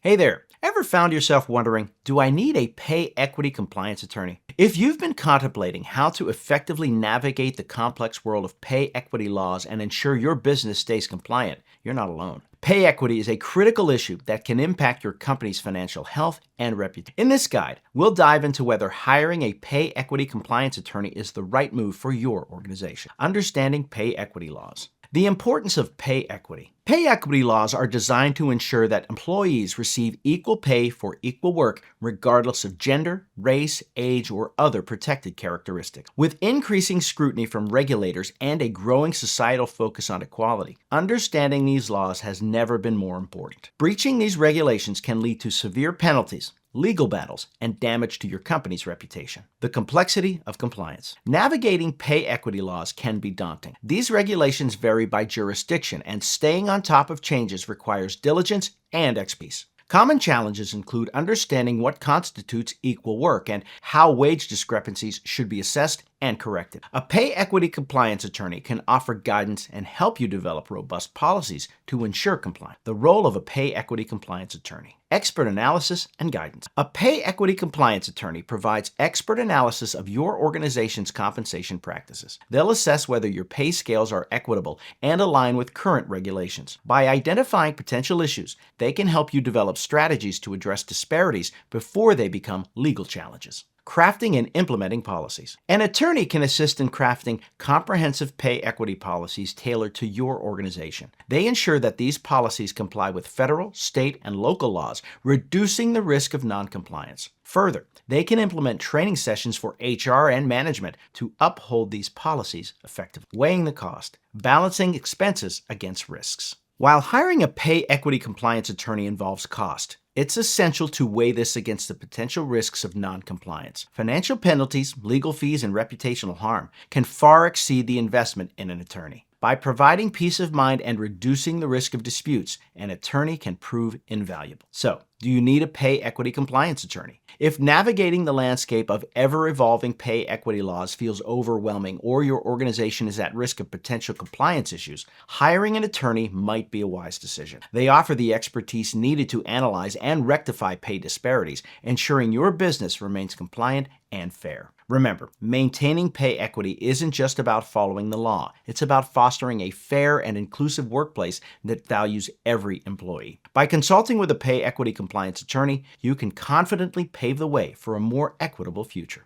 Hey there, ever found yourself wondering, do I need a pay equity compliance attorney? If you've been contemplating how to effectively navigate the complex world of pay equity laws and ensure your business stays compliant, you're not alone. Pay equity is a critical issue that can impact your company's financial health and reputation. In this guide, we'll dive into whether hiring a pay equity compliance attorney is the right move for your organization. Understanding pay equity laws. The importance of pay equity. Pay equity laws are designed to ensure that employees receive equal pay for equal work regardless of gender, race, age, or other protected characteristics. With increasing scrutiny from regulators and a growing societal focus on equality, understanding these laws has never been more important. Breaching these regulations can lead to severe penalties, legal battles, and damage to your company's reputation. The complexity of compliance. Navigating pay equity laws can be daunting. These regulations vary by jurisdiction, and staying on top of changes requires diligence and expertise. Common challenges include understanding what constitutes equal work and how wage discrepancies should be assessed and corrected. A pay equity compliance attorney can offer guidance and help you develop robust policies to ensure compliance. The role of a pay equity compliance attorney. Expert analysis and guidance. A pay equity compliance attorney provides expert analysis of your organization's compensation practices. They'll assess whether your pay scales are equitable and align with current regulations. By identifying potential issues, they can help you develop strategies to address disparities before they become legal challenges. Crafting and implementing policies. An attorney can assist in crafting comprehensive pay equity policies tailored to your organization. They ensure that these policies comply with federal, state, and local laws, reducing the risk of noncompliance. Further, they can implement training sessions for HR and management to uphold these policies effectively. Weighing the cost. Balancing expenses against risks. While hiring a pay equity compliance attorney involves cost, it's essential to weigh this against the potential risks of noncompliance. Financial penalties, legal fees, and reputational harm can far exceed the investment in an attorney. By providing peace of mind and reducing the risk of disputes, an attorney can prove invaluable. So, do you need a pay equity compliance attorney? If navigating the landscape of ever-evolving pay equity laws feels overwhelming or your organization is at risk of potential compliance issues, hiring an attorney might be a wise decision. They offer the expertise needed to analyze and rectify pay disparities, ensuring your business remains compliant and fair. Remember, maintaining pay equity isn't just about following the law. It's about fostering a fair and inclusive workplace that values every employee. By consulting with a pay equity compliance attorney, you can confidently pave the way for a more equitable future.